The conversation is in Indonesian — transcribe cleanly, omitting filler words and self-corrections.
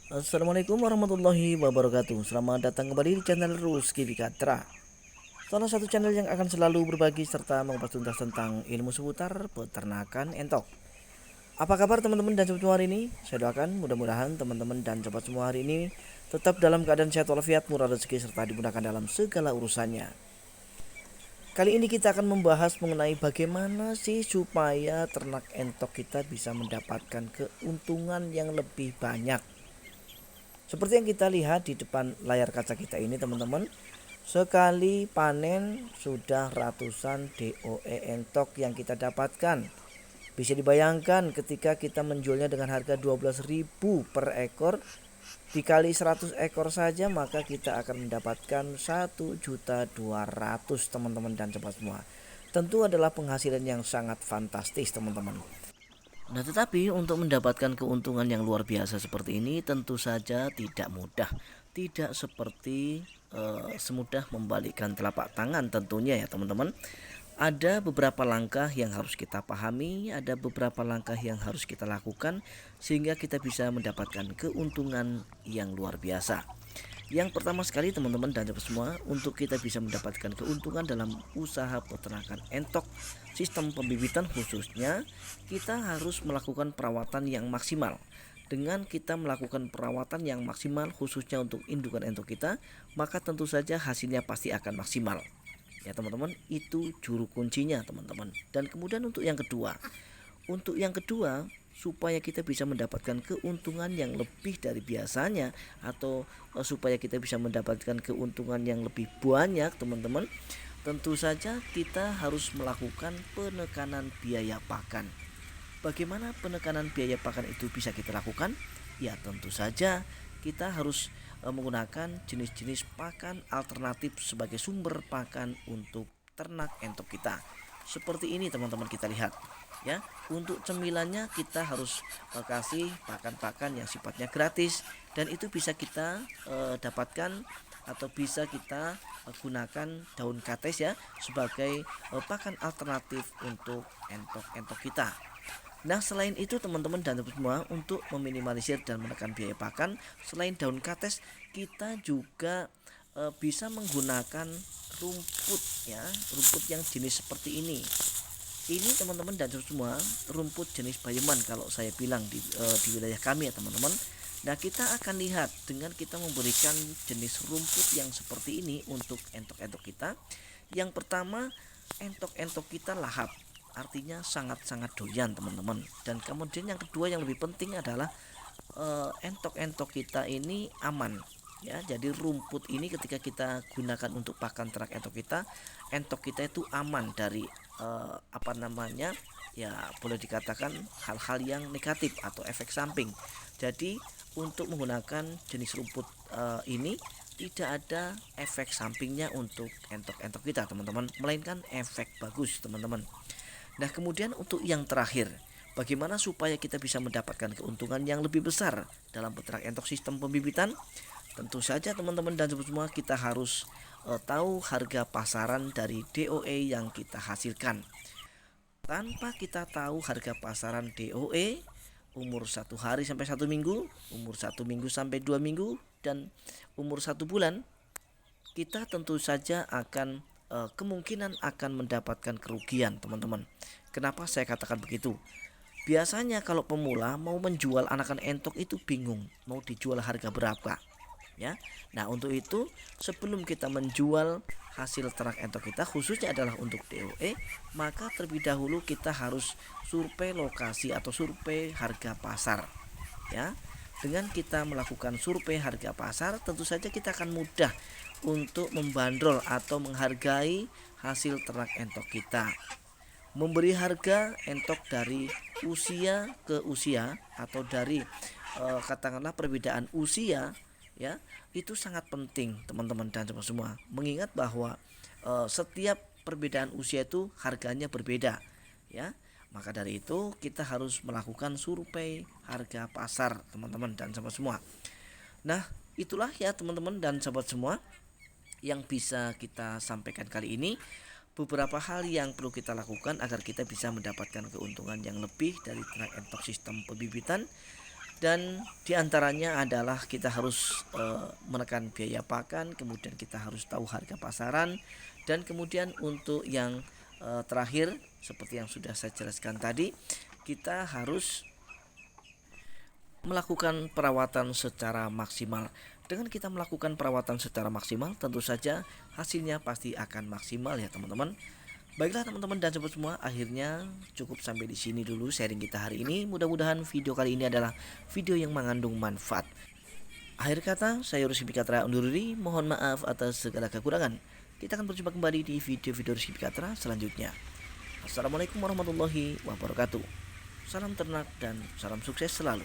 Assalamualaikum warahmatullahi wabarakatuh. Selamat datang kembali di channel Ruski Dikatra. Salah satu channel yang akan selalu berbagi serta mengupas tuntas tentang ilmu seputar peternakan entok. Apa kabar teman-teman dan sobat semua hari ini? Saya doakan mudah-mudahan teman-teman dan sobat semua hari ini tetap dalam keadaan sehat walafiat, murah rezeki serta dimudahkan dalam segala urusannya. Kali ini kita akan membahas mengenai bagaimana sih supaya ternak entok kita bisa mendapatkan keuntungan yang lebih banyak. Seperti yang kita lihat di depan layar kaca kita ini teman-teman, sekali panen sudah ratusan DOE entok yang kita dapatkan. Bisa dibayangkan ketika kita menjualnya dengan harga 12.000 per ekor, dikali 100 ekor saja maka kita akan mendapatkan 1.200.000 teman-teman dan sobat semua. Tentu adalah penghasilan yang sangat fantastis teman-teman. Nah, tetapi untuk mendapatkan keuntungan yang luar biasa seperti ini tentu saja tidak mudah. Tidak seperti semudah membalikkan telapak tangan tentunya ya teman-teman. Ada beberapa langkah yang harus kita pahami, ada beberapa langkah yang harus kita lakukan sehingga kita bisa mendapatkan keuntungan yang luar biasa. Yang pertama sekali teman-teman dan semua, untuk kita bisa mendapatkan keuntungan dalam usaha peternakan entok sistem pembibitan khususnya, kita harus melakukan perawatan yang maksimal. Dengan kita melakukan perawatan yang maksimal khususnya untuk indukan entok kita, maka tentu saja hasilnya pasti akan maksimal. Ya teman-teman, itu juru kuncinya teman-teman. Dan kemudian untuk yang kedua, supaya kita bisa mendapatkan keuntungan yang lebih dari biasanya atau supaya kita bisa mendapatkan keuntungan yang lebih banyak teman-teman, tentu saja kita harus melakukan penekanan biaya pakan. Bagaimana penekanan biaya pakan itu bisa kita lakukan? Ya tentu saja kita harus menggunakan jenis-jenis pakan alternatif sebagai sumber pakan untuk ternak entok kita. Seperti ini teman-teman, kita lihat ya. Untuk cemilannya kita harus kasih pakan-pakan yang sifatnya gratis, dan itu bisa kita dapatkan atau bisa kita gunakan daun kates ya sebagai pakan alternatif untuk entok-entok kita. Nah, selain itu teman-teman dan semua, untuk meminimalisir dan menekan biaya pakan, selain daun kates kita juga bisa menggunakan rumput ya, rumput yang jenis seperti ini. Ini teman-teman dan semua, rumput jenis bayeman kalau saya bilang di wilayah kami ya teman-teman. Nah, kita akan lihat dengan kita memberikan jenis rumput yang seperti ini untuk entok-entok kita. Yang pertama, entok-entok kita lahap, artinya sangat-sangat doyan teman-teman. Dan kemudian yang kedua yang lebih penting adalah entok-entok kita ini aman ya. Jadi rumput ini ketika kita gunakan untuk pakan ternak entok kita itu aman dari apa namanya ya, boleh dikatakan hal-hal yang negatif atau efek samping. Jadi untuk menggunakan jenis rumput ini tidak ada efek sampingnya untuk entok-entok kita teman-teman, melainkan efek bagus teman-teman. Nah, kemudian untuk yang terakhir, bagaimana supaya kita bisa mendapatkan keuntungan yang lebih besar dalam peternak entok sistem pembibitan? Tentu saja teman-teman dan semua, kita harus tahu harga pasaran dari DOE yang kita hasilkan. Tanpa kita tahu harga pasaran DOE, umur 1 hari sampai 1 minggu, umur 1 minggu sampai 2 minggu, dan umur 1 bulan, kita tentu saja akan kemungkinan akan mendapatkan kerugian teman-teman. Kenapa saya katakan begitu? Biasanya kalau pemula mau menjual anakan entok itu bingung mau dijual harga berapa ya. Nah, untuk itu sebelum kita menjual hasil ternak entok kita khususnya adalah untuk DOE, maka terlebih dahulu kita harus survei lokasi atau survei harga pasar ya. Dengan kita melakukan survei harga pasar, tentu saja kita akan mudah untuk membandrol atau menghargai hasil ternak entok kita. Memberi harga entok dari usia ke usia atau dari katakanlah perbedaan usia ya, itu sangat penting teman-teman dan semua. Mengingat bahwa setiap perbedaan usia itu harganya berbeda ya. Maka dari itu kita harus melakukan survei harga pasar teman-teman dan sahabat semua. Nah, itulah ya teman-teman dan sahabat semua yang bisa kita sampaikan kali ini. Beberapa hal yang perlu kita lakukan agar kita bisa mendapatkan keuntungan yang lebih dari ternak entok sistem pembibitan. Dan diantaranya adalah kita harus menekan biaya pakan, kemudian kita harus tahu harga pasaran, dan kemudian untuk yang terakhir seperti yang sudah saya jelaskan tadi, kita harus melakukan perawatan secara maksimal. Dengan kita melakukan perawatan secara maksimal, tentu saja hasilnya pasti akan maksimal ya teman-teman. Baiklah teman-teman dan sobat semua, akhirnya cukup sampai di sini dulu sharing kita hari ini. Mudah-mudahan video kali ini adalah video yang mengandung manfaat. Akhir kata, saya Rizky Pikatra undur diri. Mohon maaf atas segala kekurangan. Kita akan berjumpa kembali di video-video Rizky Pikatra selanjutnya. Assalamualaikum warahmatullahi wabarakatuh. Salam ternak dan salam sukses selalu.